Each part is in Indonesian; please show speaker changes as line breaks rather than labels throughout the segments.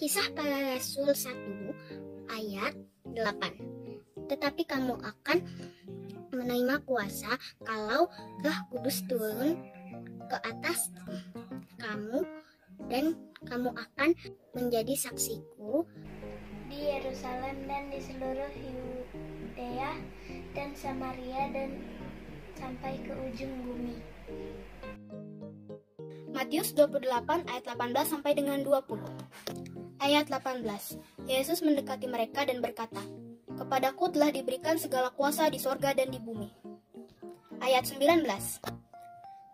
Kisah Para Rasul 1 ayat 8. Tetapi kamu akan menerima kuasa kalau Roh Kudus turun ke atas kamu, dan kamu akan menjadi saksiku
di Yerusalem dan di seluruh Yudea dan Samaria dan sampai ke ujung bumi.
Matius 28 ayat 18 sampai dengan 20. Ayat 18. Yesus mendekati mereka dan berkata, "Kepadaku telah diberikan segala kuasa di sorga dan di bumi." Ayat 19.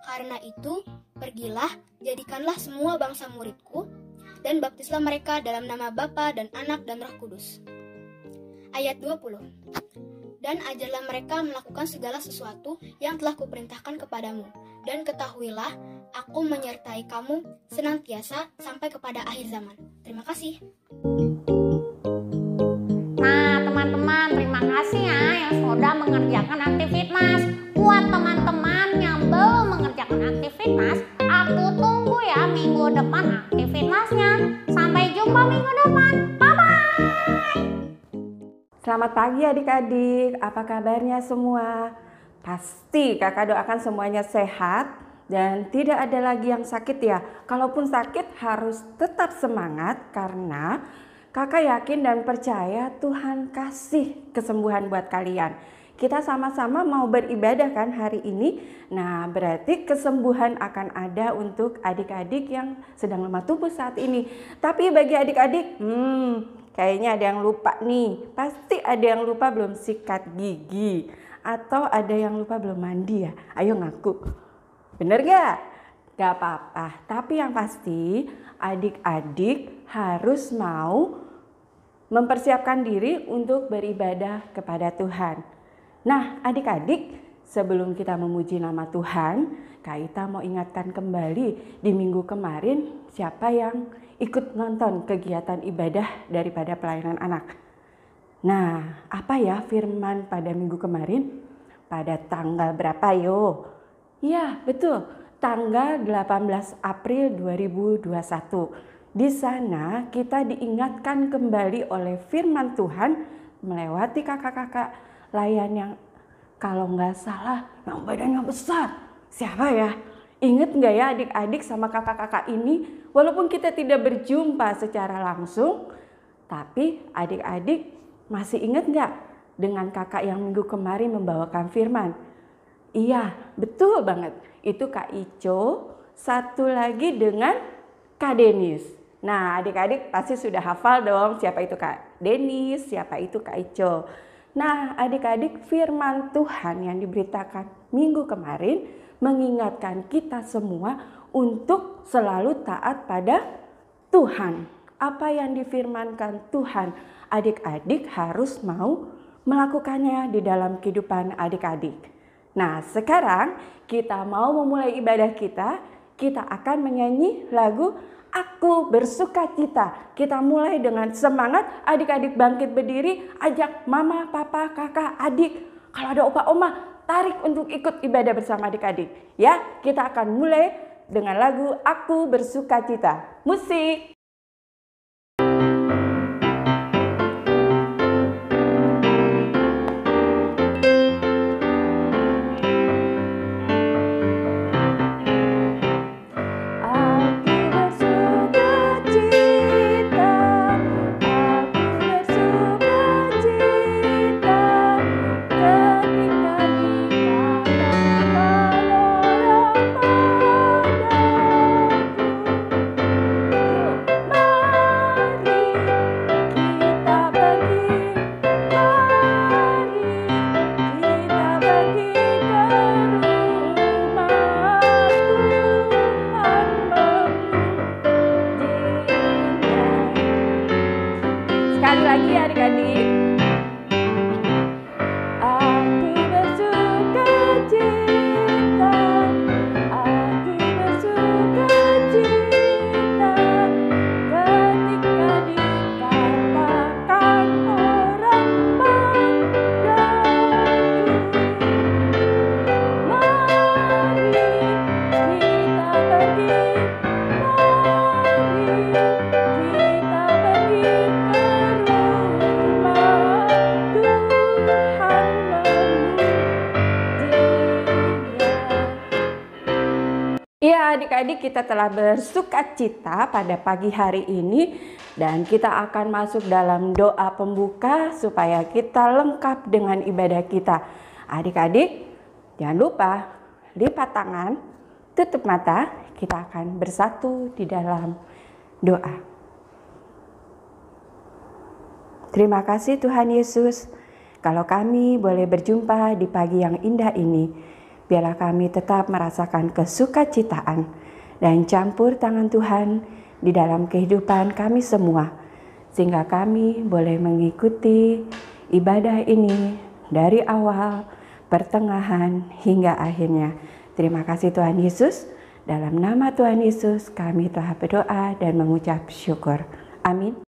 Karena itu, pergilah, jadikanlah semua bangsa muridku, dan baptislah mereka dalam nama Bapa dan Anak dan Roh Kudus. Ayat 20. Dan ajarlah mereka melakukan segala sesuatu yang telah kuperintahkan kepadamu, dan ketahuilah, aku menyertai kamu senantiasa sampai kepada akhir zaman. Terima kasih.
Nah, teman-teman, terima kasih ya yang sudah mengerjakan aktivitas. Buat teman-teman yang belum mengerjakan aktivitas, aku tunggu ya minggu depan aktivitasnya. Sampai jumpa minggu depan. Bye-bye.
Selamat pagi adik-adik, apa kabarnya semua? Pasti kakak doakan semuanya sehat dan tidak ada lagi yang sakit ya. Kalaupun sakit harus tetap semangat karena kakak yakin dan percaya Tuhan kasih kesembuhan buat kalian. Kita sama-sama mau beribadah kan hari ini. Nah, berarti kesembuhan akan ada untuk adik-adik yang sedang lemah tubuh saat ini. Tapi bagi adik-adik, kayaknya ada yang lupa nih. Pasti ada yang lupa belum sikat gigi. Atau ada yang lupa belum mandi ya. Ayo ngaku. Bener gak? Gak apa-apa. Tapi yang pasti adik-adik harus mau mempersiapkan diri untuk beribadah kepada Tuhan. Nah adik-adik, sebelum kita memuji nama Tuhan, Kak Ita mau ingatkan kembali di minggu kemarin siapa yang ikut nonton kegiatan ibadah daripada pelayanan anak. Nah, apa ya firman pada minggu kemarin? Pada tanggal berapa yo? Ya, betul. Tanggal 18 April 2021. Di sana kita diingatkan kembali oleh firman Tuhan melewati kakak-kakak layan yang kalau nggak salah yang badannya besar. Siapa ya? Ingat nggak ya adik-adik sama kakak-kakak ini? Walaupun kita tidak berjumpa secara langsung, tapi adik-adik masih ingat nggak dengan kakak yang minggu kemarin membawakan firman? Iya, betul banget. Itu Kak Ico, satu lagi dengan Kak Denis. Nah, adik-adik pasti sudah hafal dong siapa itu Kak Denis, siapa itu Kak Ico. Nah, adik-adik, firman Tuhan yang diberitakan minggu kemarin mengingatkan kita semua untuk selalu taat pada Tuhan. Apa yang difirmankan Tuhan, adik-adik harus mau melakukannya di dalam kehidupan adik-adik. Nah, sekarang kita mau memulai ibadah kita akan menyanyi lagu Aku Bersukacita. Kita mulai dengan semangat, adik-adik bangkit berdiri, ajak mama, papa, kakak, adik. Kalau ada opa, oma, tarik untuk ikut ibadah bersama adik-adik. Ya, kita akan mulai dengan lagu Aku Bersukacita. Musik! adik-adik kita telah bersukacita pada pagi hari ini dan kita akan masuk dalam doa pembuka supaya kita lengkap dengan ibadah kita. Adik-adik, jangan lupa lipat tangan, tutup mata, kita akan bersatu di dalam doa. Terima kasih Tuhan Yesus, kalau kami boleh berjumpa di pagi yang indah ini. Biarlah kami tetap merasakan kesukacitaan dan campur tangan Tuhan di dalam kehidupan kami semua. Sehingga kami boleh mengikuti ibadah ini dari awal, pertengahan, hingga akhirnya. Terima kasih Tuhan Yesus. Dalam nama Tuhan Yesus kami telah berdoa dan mengucap syukur. Amin.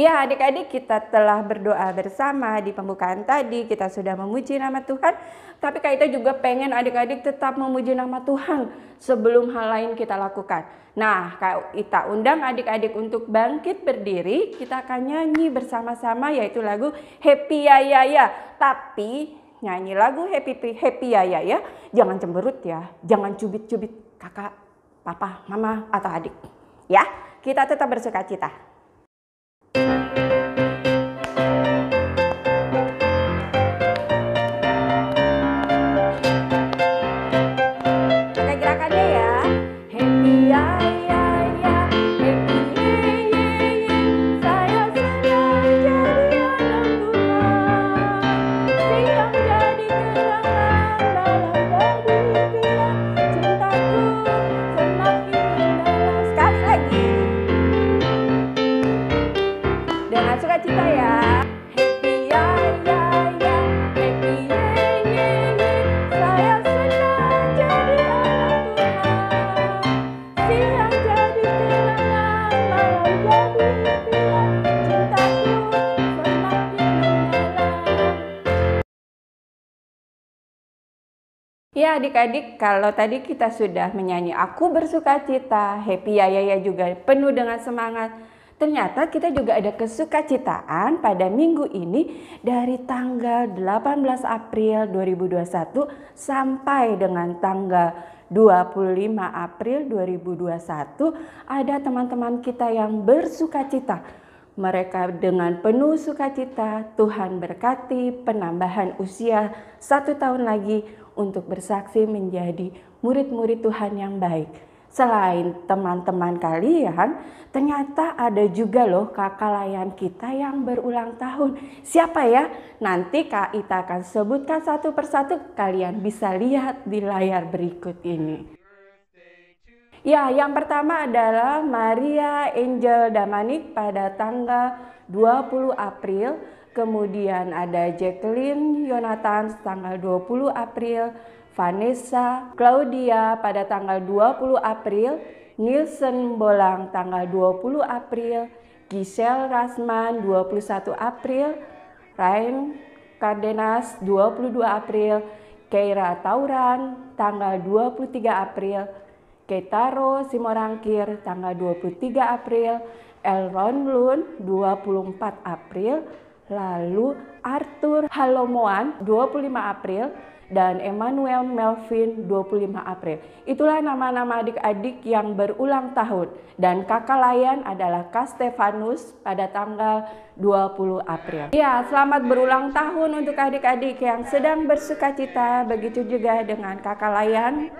Ya adik-adik, kita telah berdoa bersama di pembukaan tadi, kita sudah memuji nama Tuhan. Tapi kita juga pengen adik-adik tetap memuji nama Tuhan sebelum hal lain kita lakukan. Nah, kita undang adik-adik untuk bangkit berdiri, kita akan nyanyi bersama-sama yaitu lagu Happy Ya Ya Ya. Tapi nyanyi lagu Happy Ya Ya Ya, jangan cemberut ya, jangan cubit-cubit kakak, papa, mama, atau adik. Ya, kita tetap bersukacita. Ya adik-adik, kalau tadi kita sudah menyanyi Aku Bersukacita, Happy Ya Ya Ya juga penuh dengan semangat. Ternyata kita juga ada kesukacitaan pada minggu ini dari tanggal 18 April 2021 sampai dengan tanggal 25 April 2021 ada teman-teman kita yang bersukacita. Mereka dengan penuh sukacita, Tuhan berkati penambahan usia 1 tahun lagi untuk bersaksi menjadi murid-murid Tuhan yang baik. Selain teman-teman kalian, ternyata ada juga loh kakak layan kita yang berulang tahun. Siapa ya? Nanti Kak Ita akan sebutkan satu persatu, kalian bisa lihat di layar berikut ini. Ya, yang pertama adalah Maria Angel Damanik pada tanggal 20 April. Kemudian ada Jacqueline Yonatan tanggal 20 April. Vanessa Claudia pada tanggal 20 April. Nielsen Bolang tanggal 20 April. Giselle Rasman 21 April. Ryan Cardenas 22 April. Keira Tauran tanggal 23 April. Keitaro Simorangkir tanggal 23 April, Elron Lun 24 April, lalu Arthur Halomoan 25 April, dan Emmanuel Melvin 25 April. Itulah nama-nama adik-adik yang berulang tahun. Dan kakak layan adalah Kak Stefanus pada tanggal 20 April. Ya, selamat berulang tahun untuk adik-adik yang sedang bersukacita. Begitu juga dengan kakak layan,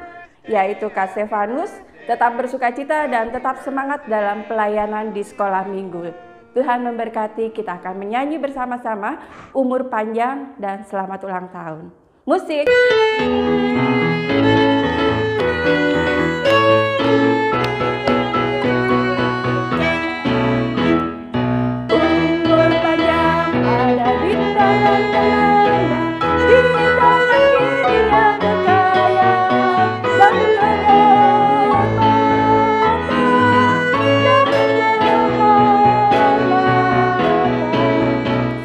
yaitu Kak Stefanus, tetap bersukacita dan tetap semangat dalam pelayanan di sekolah minggu. Tuhan memberkati, kita akan menyanyi bersama-sama umur panjang dan selamat ulang tahun. Musik. Umur panjang ada di tangan-tangannya, di tangan kiri yang berkaya, dan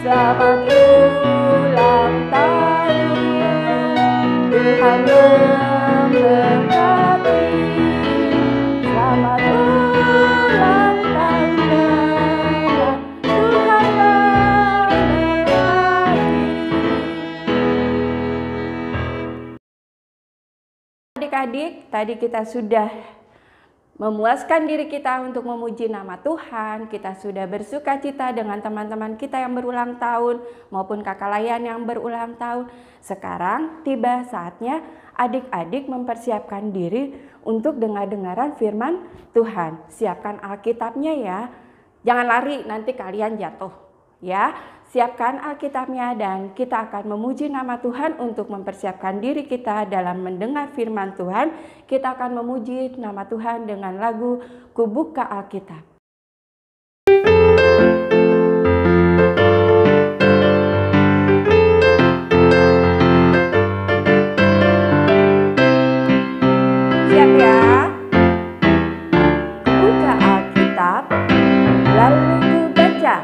selamat ulang tahun, Tuhan memberkati. Selamat ulang tahun, Tuhan memberkati. Adik-adik, tadi kita sudah memuaskan diri kita untuk memuji nama Tuhan. Kita sudah bersuka cita dengan teman-teman kita yang berulang tahun maupun kakak layan yang berulang tahun. Sekarang tiba saatnya adik-adik mempersiapkan diri untuk dengar-dengaran firman Tuhan. Siapkan Alkitabnya ya. Jangan lari, nanti kalian jatuh ya. Siapkan Alkitabnya dan kita akan memuji nama Tuhan untuk mempersiapkan diri kita dalam mendengar firman Tuhan. Kita akan memuji nama Tuhan dengan lagu Kubuka Alkitab. Siap ya? Buka Alkitab, lalu ku baca.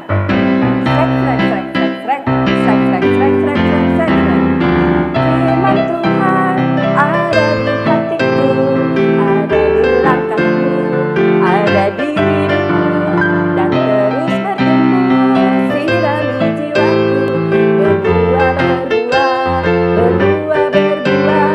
Firman Tuhan ada di hatiku, ada di langkahku, ada di hidupku, dan terus bertumbuh sirami jiwaku. Berbuah, berbuah, berbuah, berbuah,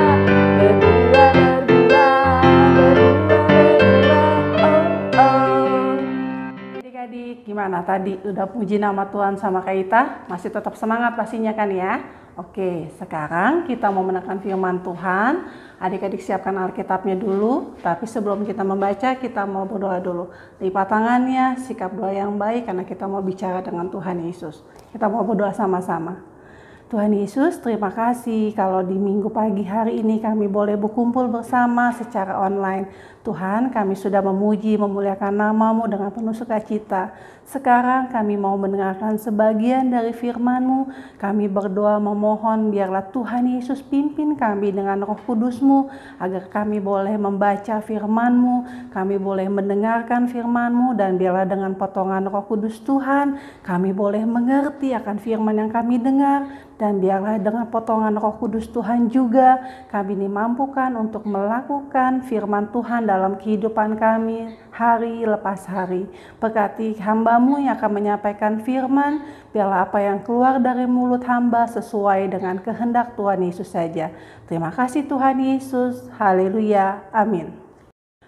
berbuah, berbuah, berbuah, berbuah, oh.
Adik-adik, gimana tadi udah puji nama Tuhan sama Kak Ita? Masih tetap semangat pastinya kan ya? Oke, sekarang kita mau menekan firman Tuhan. Adik-adik siapkan Alkitabnya dulu, tapi sebelum kita membaca, kita mau berdoa dulu. Lipat tangannya, sikap doa yang baik karena kita mau bicara dengan Tuhan Yesus. Kita mau berdoa sama-sama. Tuhan Yesus, terima kasih kalau di minggu pagi hari ini kami boleh berkumpul bersama secara online. Tuhan, kami sudah memuji, memuliakan nama-Mu dengan penuh sukacita. Sekarang kami mau mendengarkan sebagian dari firman-Mu. Kami berdoa memohon biarlah Tuhan Yesus pimpin kami dengan Roh Kudus-Mu, agar kami boleh membaca firman-Mu, kami boleh mendengarkan firman-Mu, dan biarlah dengan potongan Roh Kudus Tuhan, kami boleh mengerti akan firman yang kami dengar. Dan biarlah dengan potongan Roh Kudus Tuhan juga kami dimampukan untuk melakukan firman Tuhan dalam kehidupan kami hari lepas hari. Berkati hamba-Mu yang akan menyampaikan firman, biarlah apa yang keluar dari mulut hamba sesuai dengan kehendak Tuhan Yesus saja. Terima kasih Tuhan Yesus. Haleluya. Amin.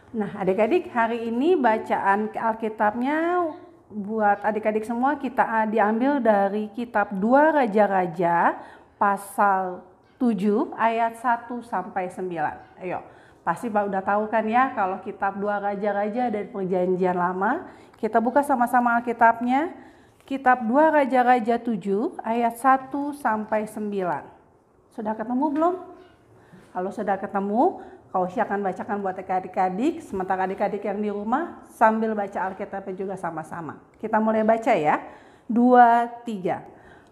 Nah adik-adik, hari ini bacaan Alkitabnya buat adik-adik semua kita diambil dari kitab 2 Raja-Raja pasal 7 ayat 1 sampai 9. Ayo, pasti udah tahu kan ya kalau kitab 2 Raja-Raja dari Perjanjian Lama. Kita buka sama-sama Alkitabnya. Kitab 2 Raja-Raja 7 ayat 1 sampai 9. Sudah ketemu belum? Kalau sudah ketemu, kau silakan bacakan buat adik-adik, sementara adik-adik yang di rumah sambil baca Alkitabnya juga sama-sama. Kita mulai baca ya. 2, 3.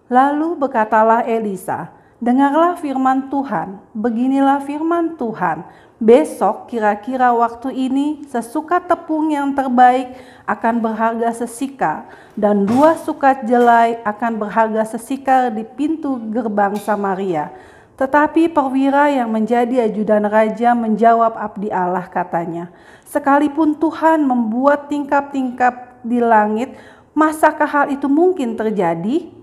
Lalu berkatalah Elisa, dengarlah firman Tuhan, beginilah firman Tuhan. Besok kira-kira waktu ini sesukat tepung yang terbaik akan berharga sesikal, dan 2 sukat jelai akan berharga sesikal di pintu gerbang Samaria. Tetapi perwira yang menjadi ajudan raja menjawab abdi Allah, katanya, sekalipun Tuhan membuat tingkap-tingkap di langit, masakah hal itu mungkin terjadi?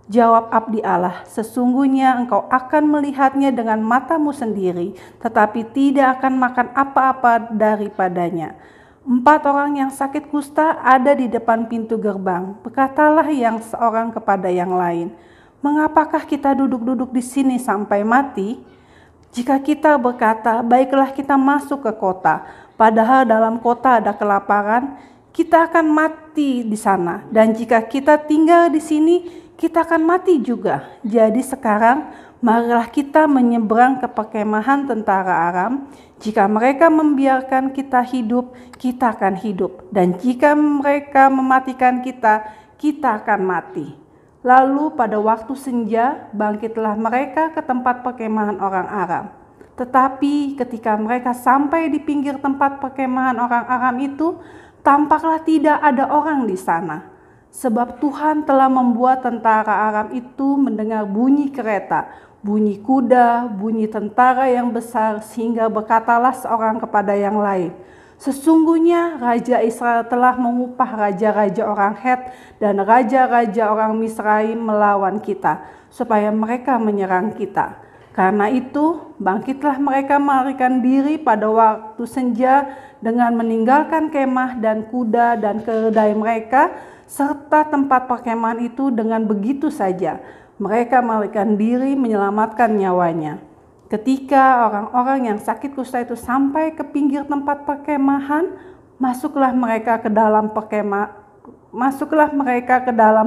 Jawab abdi Allah, sesungguhnya engkau akan melihatnya dengan matamu sendiri, tetapi tidak akan makan apa-apa daripadanya. 4 orang yang sakit kusta ada di depan pintu gerbang. Berkatalah yang seorang kepada yang lain, mengapakah kita duduk-duduk di sini sampai mati? Jika kita berkata, baiklah kita masuk ke kota, padahal dalam kota ada kelaparan, kita akan mati di sana. Dan jika kita tinggal di sini, kita akan mati juga. Jadi sekarang, marilah kita menyeberang ke perkemahan tentara Aram. Jika mereka membiarkan kita hidup, kita akan hidup. Dan jika mereka mematikan kita, kita akan mati. Lalu pada waktu senja bangkitlah mereka ke tempat perkemahan orang Aram. Tetapi ketika mereka sampai di pinggir tempat perkemahan orang Aram itu, tampaklah tidak ada orang di sana. Sebab Tuhan telah membuat tentara Aram itu mendengar bunyi kereta, bunyi kuda, bunyi tentara yang besar, sehingga berkatalah seorang kepada yang lain, sesungguhnya Raja Israel telah mengupah raja-raja orang Het dan raja-raja orang Misraim melawan kita, supaya mereka menyerang kita. Karena itu, bangkitlah mereka melarikan diri pada waktu senja dengan meninggalkan kemah dan kuda dan keledai mereka, serta tempat perkemahan itu dengan begitu saja. Mereka melarikan diri menyelamatkan nyawanya. Ketika orang-orang yang sakit kusta itu sampai ke pinggir tempat perkemahan, masuklah mereka ke dalam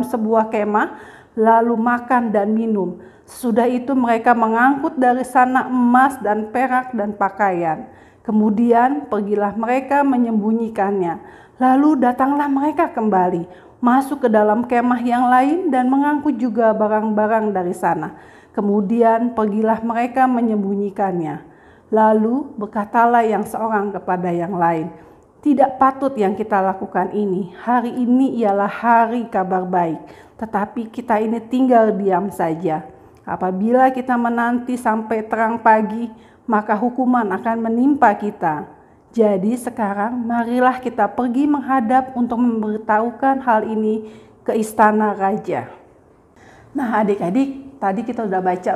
sebuah kemah, lalu makan dan minum. Sesudah itu mereka mengangkut dari sana emas dan perak dan pakaian. Kemudian pergilah mereka menyembunyikannya. Lalu datanglah mereka kembali, masuk ke dalam kemah yang lain dan mengangkut juga barang-barang dari sana. Kemudian pergilah mereka menyembunyikannya. Lalu berkatalah yang seorang kepada yang lain, "Tidak patut yang kita lakukan ini. Hari ini ialah hari kabar baik, tetapi kita ini tinggal diam saja. Apabila kita menanti sampai terang pagi, maka hukuman akan menimpa kita. Jadi sekarang marilah kita pergi menghadap untuk memberitahukan hal ini ke istana raja." Nah adik-adik, tadi kita udah baca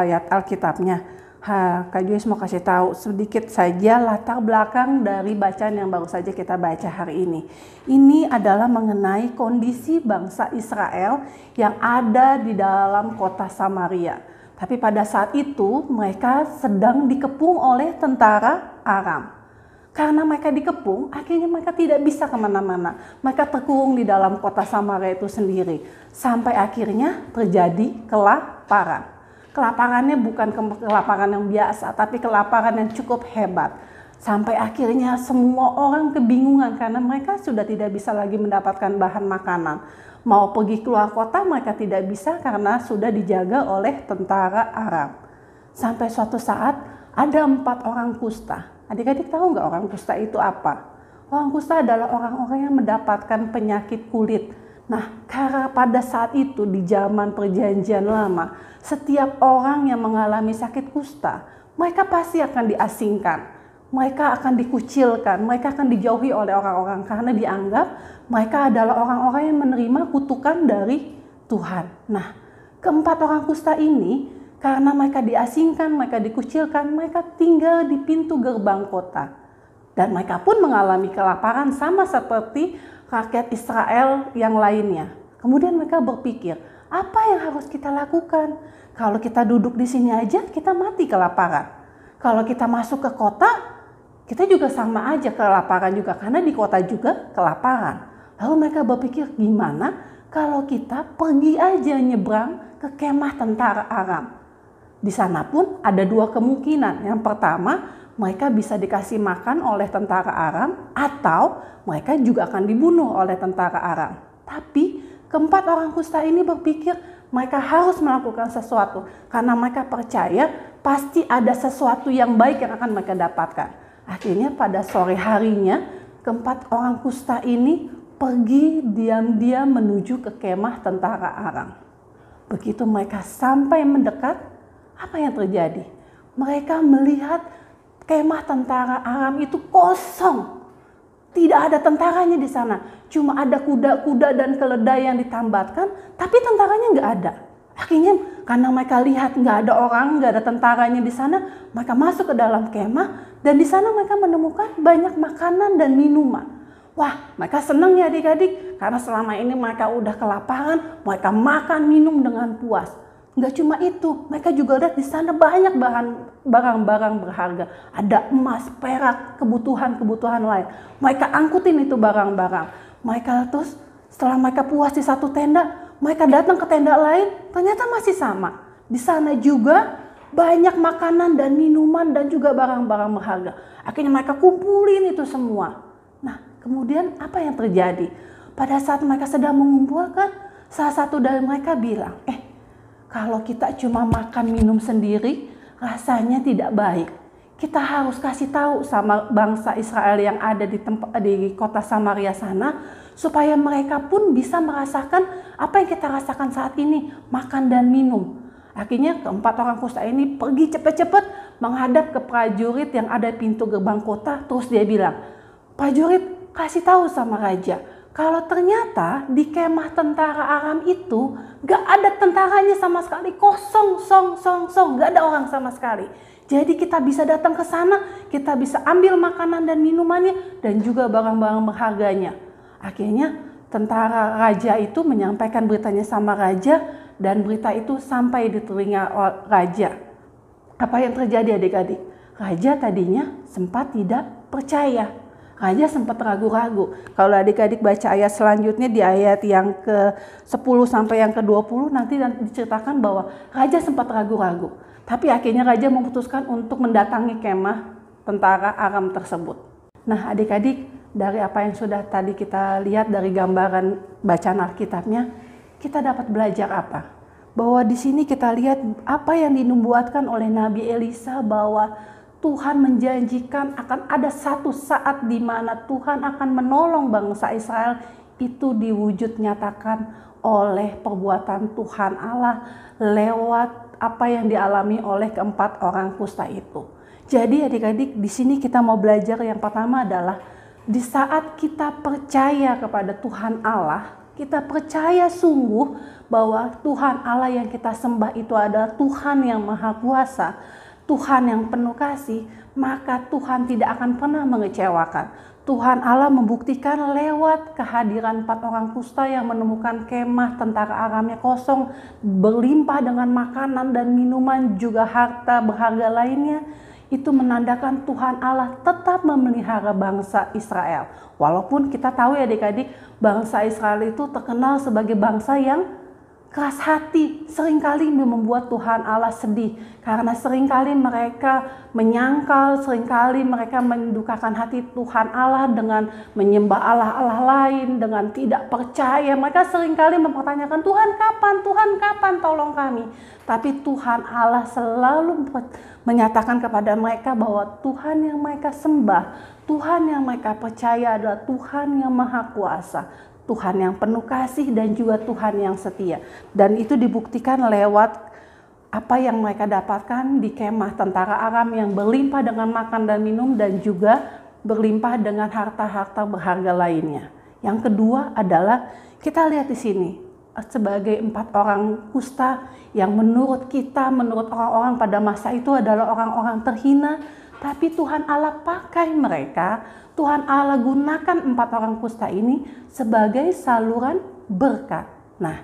ayat Alkitabnya. Kak Joyce mau kasih tahu sedikit saja latar belakang dari bacaan yang baru saja kita baca hari ini. Ini adalah mengenai kondisi bangsa Israel yang ada di dalam kota Samaria. Tapi pada saat itu mereka sedang dikepung oleh tentara Aram. Karena mereka dikepung, akhirnya mereka tidak bisa kemana-mana. Mereka terkurung di dalam kota Samaria itu sendiri. Sampai akhirnya terjadi kelaparan. Kelaparannya bukan kelaparan yang biasa, tapi kelaparan yang cukup hebat. Sampai akhirnya semua orang kebingungan karena mereka sudah tidak bisa lagi mendapatkan bahan makanan. Mau pergi keluar kota mereka tidak bisa karena sudah dijaga oleh tentara Aram. Sampai suatu saat ada 4 orang kusta. Adik-adik tahu nggak orang kusta itu apa? Orang kusta adalah orang-orang yang mendapatkan penyakit kulit. Nah, karena pada saat itu di zaman perjanjian lama, setiap orang yang mengalami sakit kusta, mereka pasti akan diasingkan. Mereka akan dikucilkan, mereka akan dijauhi oleh orang-orang karena dianggap mereka adalah orang-orang yang menerima kutukan dari Tuhan. Nah, 4 orang kusta ini karena mereka diasingkan, mereka dikucilkan, mereka tinggal di pintu gerbang kota. Dan mereka pun mengalami kelaparan sama seperti rakyat Israel yang lainnya. Kemudian mereka berpikir, apa yang harus kita lakukan? Kalau kita duduk di sini aja, kita mati kelaparan. Kalau kita masuk ke kota, kita juga sama aja kelaparan juga, karena di kota juga kelaparan. Lalu mereka berpikir, gimana kalau kita pergi aja nyebrang ke kemah tentara Aram? Di sana pun ada 2 kemungkinan. Yang pertama, mereka bisa dikasih makan oleh tentara Aram, atau mereka juga akan dibunuh oleh tentara Aram. Tapi 4 orang kusta ini berpikir mereka harus melakukan sesuatu karena mereka percaya pasti ada sesuatu yang baik yang akan mereka dapatkan. Akhirnya pada sore harinya 4 orang kusta ini pergi diam-diam menuju ke kemah tentara Aram. Begitu mereka sampai mendekat, apa yang terjadi? Mereka melihat kemah tentara Aram itu kosong. Tidak ada tentaranya di sana. Cuma ada kuda-kuda dan keledai yang ditambatkan, tapi tentaranya nggak ada. Akhirnya karena mereka lihat nggak ada orang, nggak ada tentaranya di sana, mereka masuk ke dalam kemah dan di sana mereka menemukan banyak makanan dan minuman. Wah, mereka senang ya adik-adik karena selama ini mereka udah kelaparan, mereka makan minum dengan puas. Nggak cuma itu, mereka juga lihat di sana banyak barang-barang berharga. Ada emas, perak, kebutuhan-kebutuhan lain. Mereka angkutin itu barang-barang. Mereka terus setelah mereka puas di satu tenda, mereka datang ke tenda lain, ternyata masih sama. Di sana juga banyak makanan dan minuman dan juga barang-barang berharga. Akhirnya mereka kumpulin itu semua. Nah, kemudian apa yang terjadi? Pada saat mereka sedang mengumpulkan, salah satu dari mereka bilang, kalau kita cuma makan minum sendiri, rasanya tidak baik. Kita harus kasih tahu sama bangsa Israel yang ada di kota Samaria sana, supaya mereka pun bisa merasakan apa yang kita rasakan saat ini, makan dan minum. Akhirnya 4 orang kusta ini pergi cepat-cepat menghadap ke prajurit yang ada di pintu gerbang kota, terus dia bilang, prajurit kasih tahu sama raja, Kalau ternyata di kemah tentara Aram itu gak ada tentaranya sama sekali, kosong, gak ada orang sama sekali. Jadi kita bisa datang ke sana, kita bisa ambil makanan dan minumannya dan juga barang-barang berharganya. Akhirnya tentara raja itu menyampaikan beritanya sama raja dan berita itu sampai di telinga raja. Apa yang terjadi adik-adik? Raja tadinya sempat tidak percaya. Raja sempat ragu-ragu. Kalau adik-adik baca ayat selanjutnya di ayat yang ke-10 sampai yang ke-20 nanti diceritakan bahwa raja sempat ragu-ragu. Tapi akhirnya raja memutuskan untuk mendatangi kemah tentara Aram tersebut. Nah adik-adik, dari apa yang sudah tadi kita lihat dari gambaran bacaan Alkitabnya, kita dapat belajar apa? Bahwa di sini kita lihat apa yang dinubuatkan oleh Nabi Elisa bahwa Tuhan menjanjikan akan ada satu saat di mana Tuhan akan menolong bangsa Israel, itu diwujud nyatakan oleh perbuatan Tuhan Allah lewat apa yang dialami oleh keempat orang kusta itu. Jadi adik-adik, di sini kita mau belajar yang pertama adalah di saat kita percaya kepada Tuhan Allah, kita percaya sungguh bahwa Tuhan Allah yang kita sembah itu adalah Tuhan yang Maha Kuasa, Tuhan yang penuh kasih, maka Tuhan tidak akan pernah mengecewakan. Tuhan Allah membuktikan lewat kehadiran 4 orang kusta yang menemukan kemah tentara Aramnya kosong, berlimpah dengan makanan dan minuman juga harta berharga lainnya. Itu menandakan Tuhan Allah tetap memelihara bangsa Israel. Walaupun kita tahu ya adik-adik, bangsa Israel itu terkenal sebagai bangsa yang keras hati, seringkali membuat Tuhan Allah sedih karena seringkali mereka menyangkal, seringkali mereka mendukakan hati Tuhan Allah dengan menyembah Allah-Allah lain, dengan tidak percaya. Mereka seringkali mempertanyakan, Tuhan kapan tolong kami. Tapi Tuhan Allah selalu menyatakan kepada mereka bahwa Tuhan yang mereka sembah, Tuhan yang mereka percaya adalah Tuhan yang Maha Kuasa, Tuhan yang penuh kasih dan juga Tuhan yang setia. Dan itu dibuktikan lewat apa yang mereka dapatkan di kemah tentara Aram yang berlimpah dengan makan dan minum dan juga berlimpah dengan harta-harta berharga lainnya. Yang kedua adalah kita lihat di sini sebagai 4 orang kusta yang menurut kita, menurut orang-orang pada masa itu adalah orang-orang terhina, tapi Tuhan Allah pakai mereka, Tuhan Allah gunakan 4 orang kusta ini sebagai saluran berkat. Nah,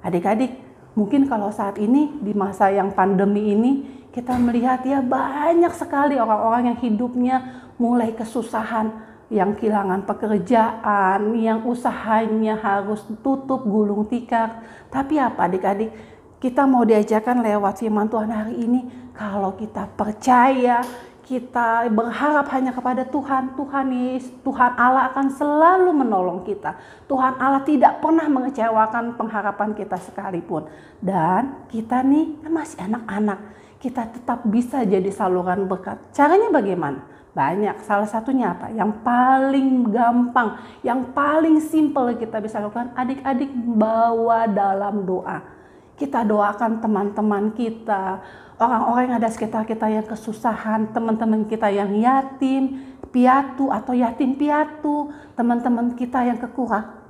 adik-adik, mungkin kalau saat ini di masa yang pandemi ini kita melihat ya banyak sekali orang-orang yang hidupnya mulai kesusahan, yang kehilangan pekerjaan, yang usahanya harus tutup gulung tikar. Tapi apa adik-adik? Kita mau diajarkan lewat firman Tuhan hari ini, kalau kita percaya, kita berharap hanya kepada Tuhan, Tuhan Allah akan selalu menolong kita. Tuhan Allah tidak pernah mengecewakan pengharapan kita sekalipun. Dan kita nih kan masih anak-anak, kita tetap bisa jadi saluran berkat. Caranya bagaimana? Banyak, salah satunya apa? Yang paling gampang, yang paling simpel kita bisa lakukan, adik-adik bawa dalam doa. Kita doakan teman-teman kita, orang-orang yang ada sekitar kita yang kesusahan, teman-teman kita yang yatim piatu atau yatim piatu, teman-teman kita yang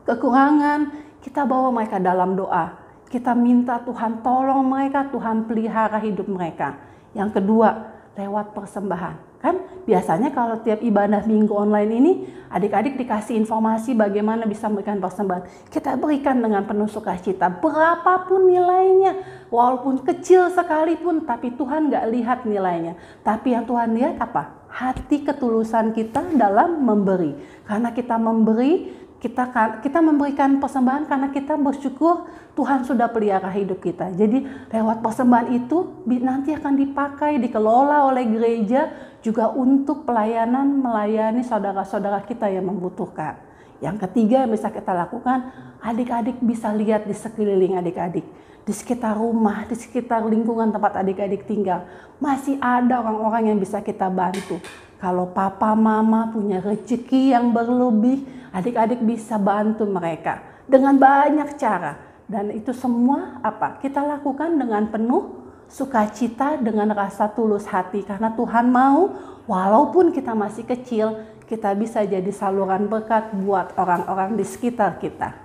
kekurangan, kita bawa mereka dalam doa. Kita minta Tuhan tolong mereka, Tuhan pelihara hidup mereka. Yang kedua, lewat persembahan. Kan biasanya kalau tiap ibadah minggu online ini, adik-adik dikasih informasi bagaimana bisa memberikan persembahan. Kita berikan dengan penuh sukacita, berapapun nilainya, walaupun kecil sekalipun, tapi Tuhan gak lihat nilainya. Tapi yang Tuhan lihat apa? Hati ketulusan kita dalam memberi. Karena kita memberi, kita memberikan persembahan karena kita bersyukur Tuhan sudah pelihara hidup kita. Jadi lewat persembahan itu nanti akan dipakai, dikelola oleh gereja juga untuk pelayanan, melayani saudara-saudara kita yang membutuhkan. Yang ketiga yang bisa kita lakukan, adik-adik bisa lihat di sekeliling adik-adik, di sekitar rumah, di sekitar lingkungan tempat adik-adik tinggal, masih ada orang-orang yang bisa kita bantu. Kalau papa mama punya rezeki yang berlebih, adik-adik bisa bantu mereka dengan banyak cara. Dan itu semua apa? Kita lakukan dengan penuh sukacita dengan rasa tulus hati, karena Tuhan mau walaupun kita masih kecil, kita bisa jadi saluran berkat buat orang-orang di sekitar kita.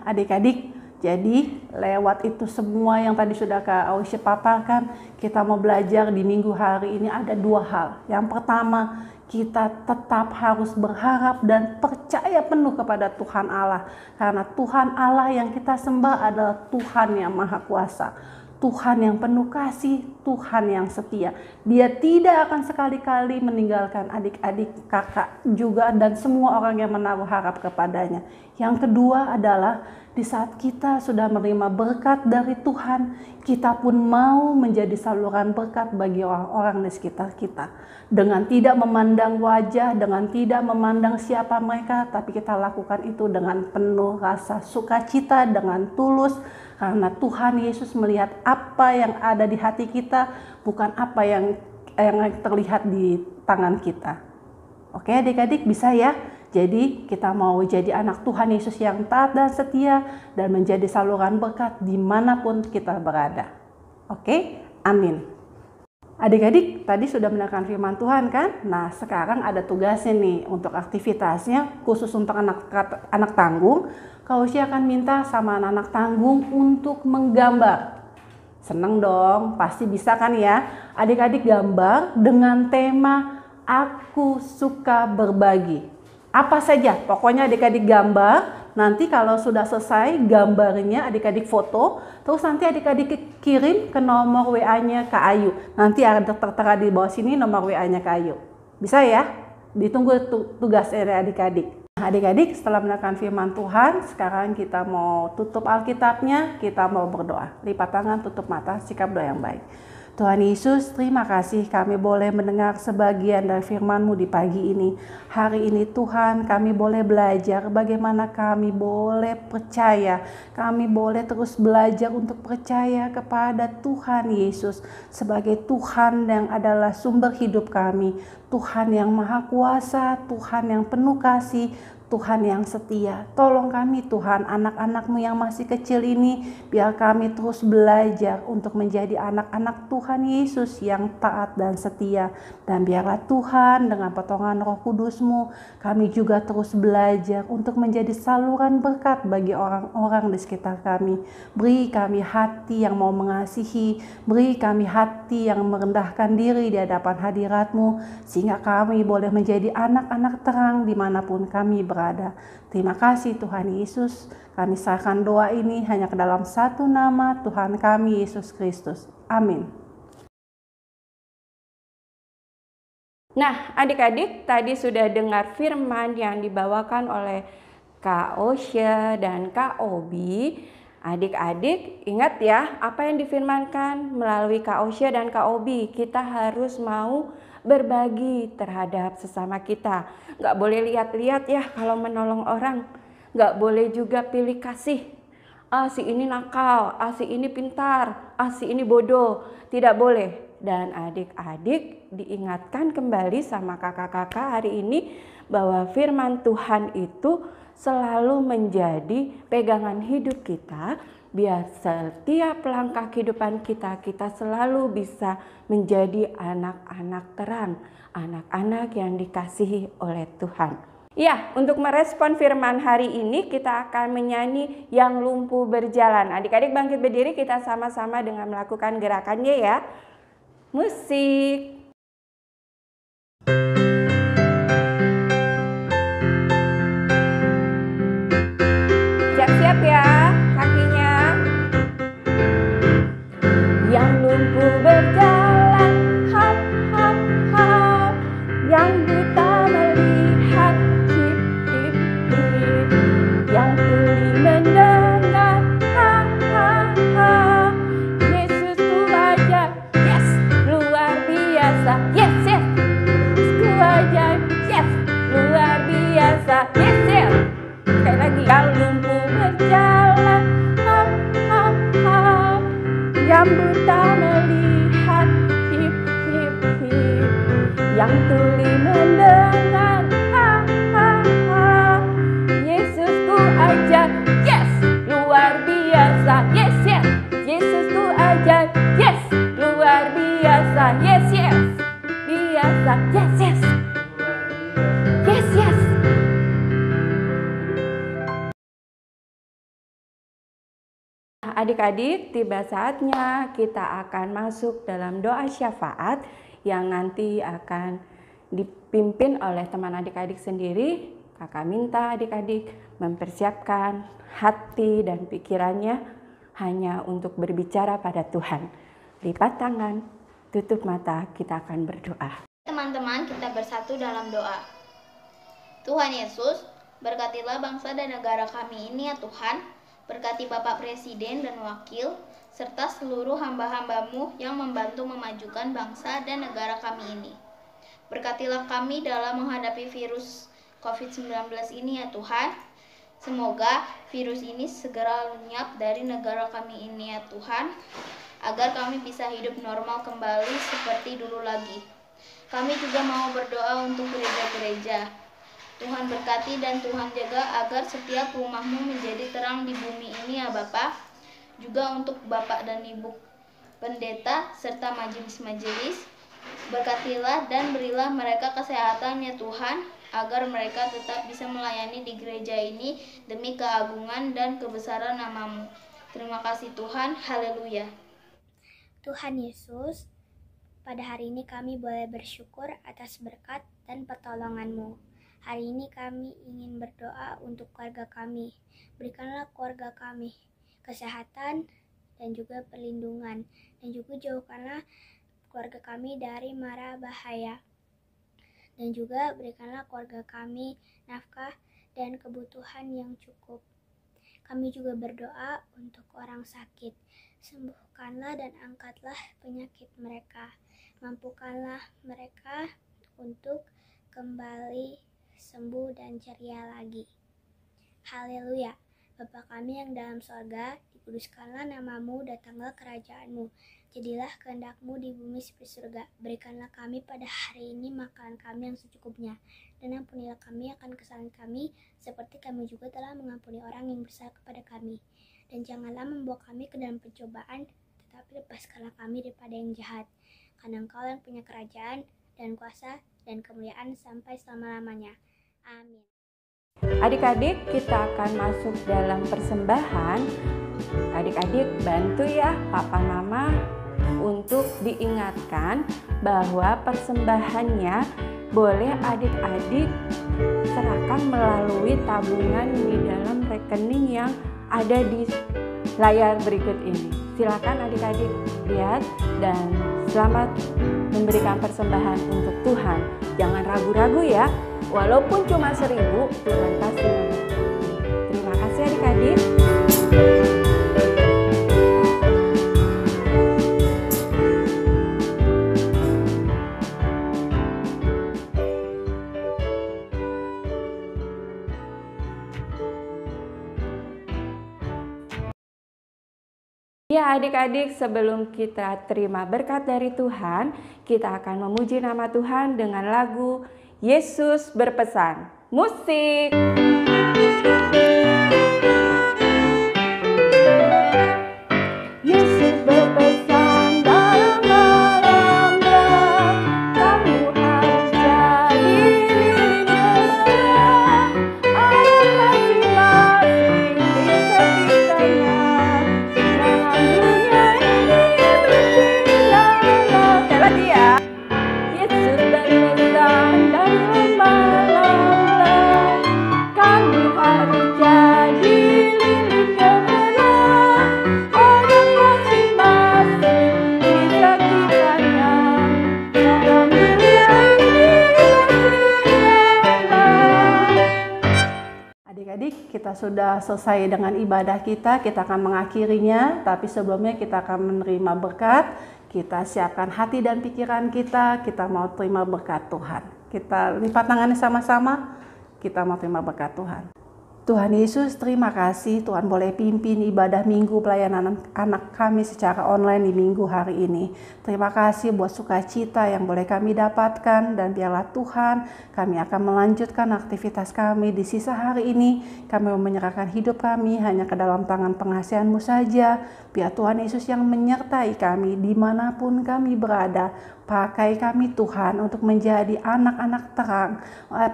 Adik-adik, jadi lewat itu semua yang tadi sudah Kak Ausya paparkan, kita mau belajar di minggu hari ini ada 2 hal. Yang pertama, kita tetap harus berharap dan percaya penuh kepada Tuhan Allah. Karena Tuhan Allah yang kita sembah adalah Tuhan yang Maha Kuasa. Tuhan yang penuh kasih, Tuhan yang setia. Dia tidak akan sekali-kali meninggalkan adik-adik, kakak juga, dan semua orang yang menaruh harap kepadanya. Yang kedua adalah di saat kita sudah menerima berkat dari Tuhan, kita pun mau menjadi saluran berkat bagi orang-orang di sekitar kita. Dengan tidak memandang wajah, dengan tidak memandang siapa mereka, tapi kita lakukan itu dengan penuh rasa sukacita, dengan tulus, karena Tuhan Yesus melihat apa yang ada di hati kita, bukan apa yang terlihat di tangan kita. Oke adik-adik, bisa ya? Jadi kita mau jadi anak Tuhan Yesus yang taat dan setia dan menjadi saluran berkat dimanapun kita berada. Oke, amin. Adik-adik tadi sudah mendengarkan firman Tuhan kan? Nah sekarang ada tugasnya nih untuk aktivitasnya khusus untuk anak tanggung. Kak Ausya akan minta sama anak-anak tanggung untuk menggambar. Seneng dong, pasti bisa kan ya? Adik-adik gambar dengan tema Aku Suka Berbagi. Apa saja, pokoknya adik-adik gambar. Nanti kalau sudah selesai gambarnya adik-adik foto, terus nanti adik-adik kirim ke nomor WA-nya Kak Ayu. Nanti ada tertera di bawah sini nomor WA-nya Kak Ayu. Bisa ya? Ditunggu tugasnya dari adik-adik. Adik-adik setelah mendengarkan firman Tuhan, sekarang kita mau tutup Alkitabnya, kita mau berdoa. Lipat tangan, tutup mata, sikap doa yang baik. Tuhan Yesus, terima kasih kami boleh mendengar sebagian dari firman-Mu di pagi ini. Hari ini Tuhan, kami boleh belajar bagaimana kami boleh percaya. Kami boleh terus belajar untuk percaya kepada Tuhan Yesus sebagai Tuhan yang adalah sumber hidup kami. Tuhan yang Maha Kuasa, Tuhan yang penuh kasih, Tuhan yang setia. Tolong kami Tuhan, anak-anak-Mu yang masih kecil ini, biar kami terus belajar untuk menjadi anak-anak Tuhan Yesus yang taat dan setia. Dan biarlah Tuhan dengan pertolongan Roh Kudus-Mu, kami juga terus belajar untuk menjadi saluran berkat bagi orang-orang di sekitar kami. Beri kami hati yang mau mengasihi, beri kami hati yang merendahkan diri di hadapan hadirat-Mu, sehingga kami boleh menjadi anak-anak terang dimanapun kami berada. Terima kasih Tuhan Yesus. Kami serahkan doa ini hanya ke dalam satu nama Tuhan kami Yesus Kristus. Amin.
Nah adik-adik tadi sudah dengar firman yang dibawakan oleh Kak Ausya dan Kak Obi. Adik-adik ingat ya apa yang difirmankan melalui Kak Ausya dan Kak Obi. Kita harus mau berbagi terhadap sesama kita. Gak boleh lihat-lihat ya kalau menolong orang. Gak boleh juga pilih kasih. Si ini nakal, si ini pintar, si ini bodoh. Tidak boleh. Dan adik-adik diingatkan kembali sama kakak-kakak hari ini bahwa firman Tuhan itu selalu menjadi pegangan hidup kita. Biar setiap langkah kehidupan kita selalu bisa menjadi anak-anak terang, anak-anak yang dikasihi oleh Tuhan. Ya, untuk merespon firman hari ini kita akan menyanyi Yang Lumpuh Berjalan. Adik-adik bangkit berdiri, kita sama-sama dengan melakukan gerakannya ya. Musik. Siap-siap ya kakinya. Yang lumpuh berjalan, hop, hop, hop. Yang buta melihat, hip, hip, hip. Yang tuli mendengar, ha, ha, ha. Yesus ku ajaib, yes, luar biasa, yes, yes. Ku ajaib, yes, luar biasa, yes, yes. Sekali lagi, yang lumpuh berjalan, hop, hop, hop. Yang buta melihat, hip, hip, hip. Yang tuli mendengar, ha, ha, ha. Yesus ku ajaib, yes, luar biasa, yes, yes. Yesus ku ajaib, yes, luar biasa. Yes, yes. Yes, yes. Adik-adik, tiba saatnya kita akan masuk dalam doa syafaat yang nanti akan dipimpin oleh teman adik-adik sendiri. Kakak minta adik-adik mempersiapkan hati dan pikirannya hanya untuk berbicara pada Tuhan. Lipat tangan, tutup mata, kita akan berdoa.
Teman-teman, kita bersatu dalam doa. Tuhan Yesus, berkatilah bangsa dan negara kami ini ya Tuhan. Berkati Bapak Presiden dan Wakil, serta seluruh hamba-hamba-Mu yang membantu memajukan bangsa dan negara kami ini. Berkatilah kami dalam menghadapi virus COVID-19 ini ya Tuhan. Semoga virus ini segera lenyap dari negara kami ini ya Tuhan, agar kami bisa hidup normal kembali seperti dulu lagi. Kami juga mau berdoa untuk gereja-gereja. Tuhan berkati dan Tuhan jaga agar setiap rumah-Mu menjadi terang di bumi ini ya Bapak. Juga untuk Bapak dan Ibu pendeta serta majelis-majelis. Berkatilah dan berilah mereka kesehatan ya Tuhan, agar mereka tetap bisa melayani di gereja ini demi keagungan dan kebesaran nama-Mu. Terima kasih Tuhan, haleluya.
Tuhan Yesus, pada hari ini kami boleh bersyukur atas berkat dan pertolongan-Mu. Hari ini kami ingin berdoa untuk keluarga kami. Berikanlah keluarga kami kesehatan dan juga perlindungan. Dan juga jauhkanlah keluarga kami dari mara bahaya. Dan juga berikanlah keluarga kami nafkah dan kebutuhan yang cukup. Kami juga berdoa untuk orang sakit. Sembuhkanlah dan angkatlah penyakit mereka. Mampukanlah mereka untuk kembali sembuh dan ceria lagi. Haleluya. Bapa kami yang dalam sorga, dikuduskanlah nama-Mu, datanglah kerajaan-Mu. Jadilah kehendak-Mu di bumi seperti surga. Berikanlah kami pada hari ini makanan kami yang secukupnya. Dan ampunilah kami akan kesalahan kami, seperti kami juga telah mengampuni orang yang bersalah kepada kami. Dan janganlah membawa kami ke dalam pencobaan, tetapi lepaskanlah kami daripada yang jahat. Karena Engkau yang punya kerajaan dan kuasa dan kemuliaan sampai selama-lamanya. Amin.
Adik-adik, kita akan masuk dalam persembahan. Adik-adik bantu ya Papa Mama untuk diingatkan bahwa persembahannya boleh adik-adik serahkan melalui tabungan di dalam rekening yang ada di layar berikut ini. Silakan adik-adik lihat dan selamat memberikan persembahan untuk Tuhan. Jangan ragu-ragu ya. Walaupun cuma 1.000, Tuhan pasti memberkati. Terima kasih adik-adik. Ya adik-adik, sebelum kita terima berkat dari Tuhan, kita akan memuji nama Tuhan dengan lagu Yesus berpesan. Musik. Yesus berpesan dalam malam gelap, kamu harus jadi lilin gemerlap. Ada masing-masing di sekitarnya, dalam dunia ini bersinar. Sekali lagi ya. Yesus berpesan dalam malam gelap, kamu harus jadi lilin gemerlap. Ada masing-masing di sekitarnya, dalam dunia ini bersinar.
Adik-adik, kita sudah selesai dengan ibadah kita akan mengakhirinya, tapi sebelumnya kita akan menerima berkat. Kita siapkan hati dan pikiran kita mau terima berkat Tuhan. Kita lipat tangannya sama-sama, kita mau terima berkat Tuhan. Tuhan Yesus, terima kasih Tuhan boleh pimpin ibadah minggu pelayanan anak kami secara online di minggu hari ini. Terima kasih buat sukacita yang boleh kami dapatkan, dan biarlah Tuhan kami akan melanjutkan aktivitas kami di sisa hari ini. Kami mau menyerahkan hidup kami hanya ke dalam tangan pengasihan-Mu saja. Biar Tuhan Yesus yang menyertai kami dimanapun kami berada. Pakai kami Tuhan untuk menjadi anak-anak terang.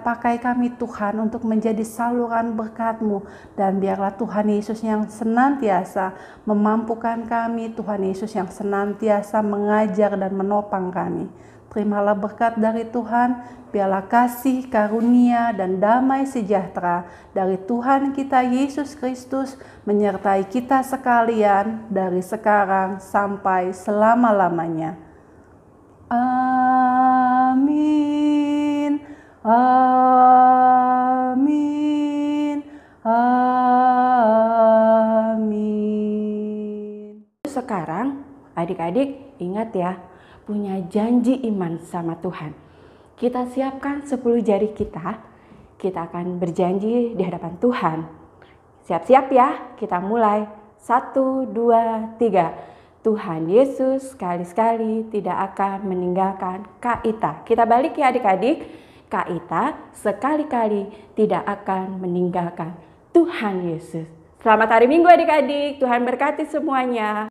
Pakai kami Tuhan untuk menjadi saluran berkat-Mu. Dan biarlah Tuhan Yesus yang senantiasa memampukan kami, Tuhan Yesus yang senantiasa mengajar dan menopang kami. Terimalah berkat dari Tuhan, biarlah kasih, karunia, dan damai sejahtera dari Tuhan kita Yesus Kristus menyertai kita sekalian dari sekarang sampai selama-lamanya. Amin. Amin. Amin.
Sekarang adik-adik ingat ya, punya janji iman sama Tuhan. Kita siapkan 10 jari kita akan berjanji di hadapan Tuhan. Siap-siap ya, kita mulai. 1, 2, 3. Tuhan Yesus sekali-sekali tidak akan meninggalkan Kak Ita. Kita balik ya adik-adik. Kak Ita sekali-kali tidak akan meninggalkan Tuhan Yesus. Selamat hari Minggu adik-adik. Tuhan berkati semuanya.